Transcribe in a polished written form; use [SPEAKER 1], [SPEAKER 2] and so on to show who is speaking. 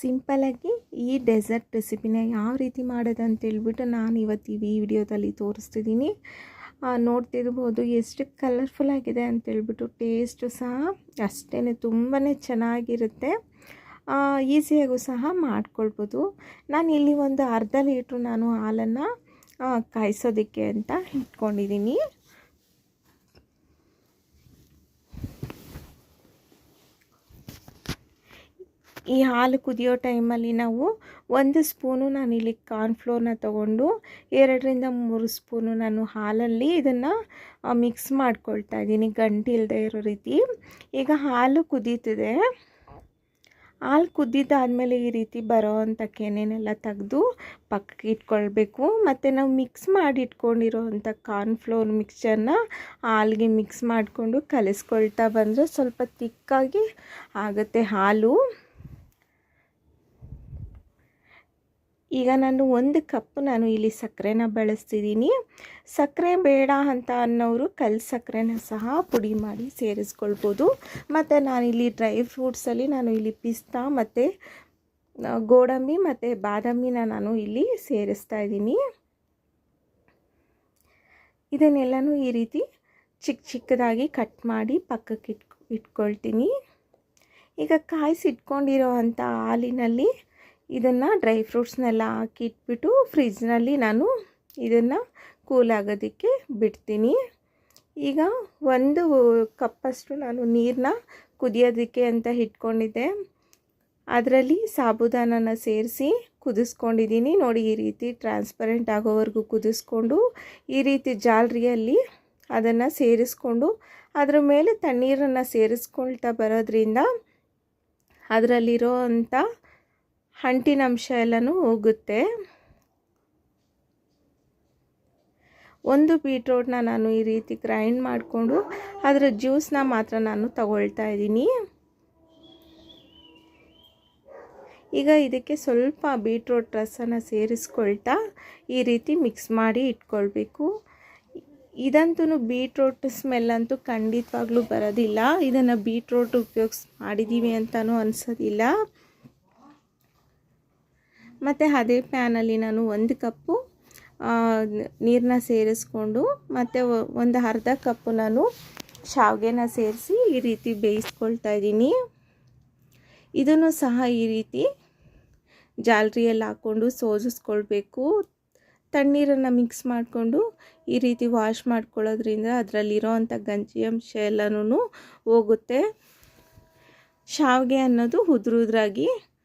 [SPEAKER 1] ಸಿಂಪಲಾಗಿ ಈ ಡೆಸರ್ಟ್ ರೆಸಿಪಿನ ಯಾವ ರೀತಿ ಮಾಡೋದು ಅಂತೇಳ್ಬಿಟ್ಟು ನಾನು ಇವತ್ತು ಈ ವಿಡಿಯೋದಲ್ಲಿ ತೋರಿಸ್ತಿದ್ದೀನಿ. ನೋಡ್ತಿರ್ಬೋದು ಎಷ್ಟು ಕಲರ್ಫುಲ್ ಆಗಿದೆ ಅಂತೇಳ್ಬಿಟ್ಟು. ಟೇಸ್ಟು ಸಹ ಅಷ್ಟೇ ತುಂಬಾ ಚೆನ್ನಾಗಿರುತ್ತೆ. ಈಸಿಯಾಗೂ ಸಹ ಮಾಡ್ಕೊಳ್ಬೋದು. ನಾನು ಇಲ್ಲಿ ಒಂದು ಅರ್ಧ ಲೀಟ್ರು ನಾನು ಹಾಲನ್ನು ಕಾಯಿಸೋದಕ್ಕೆ ಅಂತ ಇಟ್ಕೊಂಡಿದ್ದೀನಿ. ಈ ಹಾಲು ಕುದಿಯೋ ಟೈಮಲ್ಲಿ ನಾವು 1 ಸ್ಪೂನು ನಾನಿಲ್ಲಿ ಕಾರ್ನ್ಫ್ಲೋರ್ನ ತೊಗೊಂಡು 2-3 ಸ್ಪೂನು ನಾನು ಹಾಲಲ್ಲಿ ಇದನ್ನು ಮಿಕ್ಸ್ ಮಾಡ್ಕೊಳ್ತಾ ಇದ್ದೀನಿ, ಗಂಟು ಇಲ್ಲದೆ ಇರೋ ರೀತಿ. ಈಗ ಹಾಲು ಕುದೀತಿದೆ. ಹಾಲು ಕುದ್ದಿದ್ದಾದಮೇಲೆ ಈ ರೀತಿ ಬರೋ ಅಂಥ ಕೆನೆನೆಲ್ಲ ತೆಗೆದು ಪಕ್ಕಕ್ಕೆ ಇಟ್ಕೊಳ್ಬೇಕು. ಮತ್ತು ನಾವು ಮಿಕ್ಸ್ ಮಾಡಿ ಇಟ್ಕೊಂಡಿರೋ ಅಂಥ ಕಾರ್ನ್ಫ್ಲೋರ್ ಮಿಕ್ಸ್ಚರ್ನ ಹಾಲಿಗೆ ಮಿಕ್ಸ್ ಮಾಡಿಕೊಂಡು ಕಲಿಸ್ಕೊಳ್ತಾ ಬಂದರೆ ಸ್ವಲ್ಪ ತಿಕ್ಕಾಗಿ ಆಗುತ್ತೆ ಹಾಲು. ಈಗ ನಾನು 1 ಕಪ್ ನಾನು ಇಲ್ಲಿ ಸಕ್ಕರೆನ ಬಳಸ್ತಿದ್ದೀನಿ. ಸಕ್ಕರೆ ಬೇಡ ಅಂತ ಅನ್ನೋರು ಕಲ್ಲು ಸಕ್ಕರೆನ ಸಹ ಪುಡಿ ಮಾಡಿ ಸೇರಿಸ್ಕೊಳ್ಬೋದು. ಮತ್ತು ನಾನಿಲ್ಲಿ ಡ್ರೈ ಫ್ರೂಟ್ಸಲ್ಲಿ ನಾನು ಇಲ್ಲಿ ಪಿಸ್ತಾ ಮತ್ತು ಗೋಡಂಬಿ ಮತ್ತು ಬಾದಾಮಿನ ನಾನು ಇಲ್ಲಿ ಸೇರಿಸ್ತಾ ಇದ್ದೀನಿ. ಇದನ್ನೆಲ್ಲನೂ ಈ ರೀತಿ ಚಿಕ್ಕದಾಗಿ ಕಟ್ ಮಾಡಿ ಪಕ್ಕಕ್ಕೆ ಇಟ್ಕೊಳ್ತೀನಿ. ಈಗ ಕಾಯಿಸಿಟ್ಕೊಂಡಿರೋ ಅಂಥ ಹಾಲಿನಲ್ಲಿ ಇದನ್ನು ಡ್ರೈ ಫ್ರೂಟ್ಸ್ನೆಲ್ಲ ಹಾಕಿ ಇಟ್ಬಿಟ್ಟು ಫ್ರಿಜ್ನಲ್ಲಿ ನಾನು ಇದನ್ನು ಕೂಲ್ ಆಗೋದಕ್ಕೆ ಬಿಡ್ತೀನಿ. ಈಗ 1 ಕಪ್ಪಷ್ಟು ನಾನು ನೀರನ್ನ ಕುದಿಯೋದಕ್ಕೆ ಅಂತ ಇಟ್ಕೊಂಡಿದ್ದೆ. ಅದರಲ್ಲಿ ಸಾಬುದಾನನ ಸೇರಿಸಿ ಕುದಿಸ್ಕೊಂಡಿದ್ದೀನಿ. ನೋಡಿ, ಈ ರೀತಿ ಟ್ರಾನ್ಸ್ಪರೆಂಟ್ ಆಗೋವರೆಗೂ ಕುದಿಸ್ಕೊಂಡು ಈ ರೀತಿ ಜಾಲರಿಯಲ್ಲಿ ಅದನ್ನು ಸೇರಿಸ್ಕೊಂಡು ಅದರ ಮೇಲೆ ತಣ್ಣೀರನ್ನು ಸೇರಿಸ್ಕೊಳ್ತಾ ಬರೋದ್ರಿಂದ ಅದರಲ್ಲಿರೋ ಅಂಥ ಅಂಟಿನಂಶ ಎಲ್ಲನೂ ಹೋಗುತ್ತೆ. 1 ಬೀಟ್ರೋಟ್ನ ನಾನು ಈ ರೀತಿ ಗ್ರೈಂಡ್ ಮಾಡಿಕೊಂಡು ಅದರ ಜ್ಯೂಸನ್ನ ಮಾತ್ರ ನಾನು ತಗೊಳ್ತಾ ಇದ್ದೀನಿ. ಈಗ ಇದಕ್ಕೆ ಸ್ವಲ್ಪ ಬೀಟ್ರೋಟ್ ರಸನ ಸೇರಿಸ್ಕೊಳ್ತಾ ಈ ರೀತಿ ಮಿಕ್ಸ್ ಮಾಡಿ ಇಟ್ಕೊಳ್ಬೇಕು. ಇದಂತೂ ಬೀಟ್ರೋಟ್ ಸ್ಮೆಲ್ ಅಂತೂ ಖಂಡಿತವಾಗ್ಲೂ ಬರೋದಿಲ್ಲ. ಇದನ್ನು ಬೀಟ್ರೋಟ್ ಉಪಯೋಗಿಸಿ ಮಾಡಿದ್ದೀವಿ ಅಂತಲೂ ಅನಿಸೋದಿಲ್ಲ. ಮತ್ತು ಅದೇ ಪ್ಯಾನಲ್ಲಿ ನಾನು 1 ಕಪ್ಪು ನೀರನ್ನ ಸೇರಿಸ್ಕೊಂಡು ಮತ್ತು ಒಂದು ಅರ್ಧ ಕಪ್ಪು ನಾನು ಶಾವಿಗೆನ ಸೇರಿಸಿ ಈ ರೀತಿ ಬೇಯಿಸ್ಕೊಳ್ತಾ ಇದ್ದೀನಿ. ಇದನ್ನು ಸಹ ಈ ರೀತಿ ಜಾಲರಿಯಲ್ಲಿ ಹಾಕ್ಕೊಂಡು ಸೋಜಿಸ್ಕೊಳ್ಬೇಕು. ತಣ್ಣೀರನ್ನು ಮಿಕ್ಸ್ ಮಾಡಿಕೊಂಡು ಈ ರೀತಿ ವಾಶ್ ಮಾಡ್ಕೊಳ್ಳೋದ್ರಿಂದ ಅದರಲ್ಲಿರೋ ಅಂಥ ಗಂಜಿ ಅಂಶ ಎಲ್ಲನೂ ಹೋಗುತ್ತೆ. ಶಾವಿಗೆ ಅನ್ನೋದು ಉದುರಾಗಿ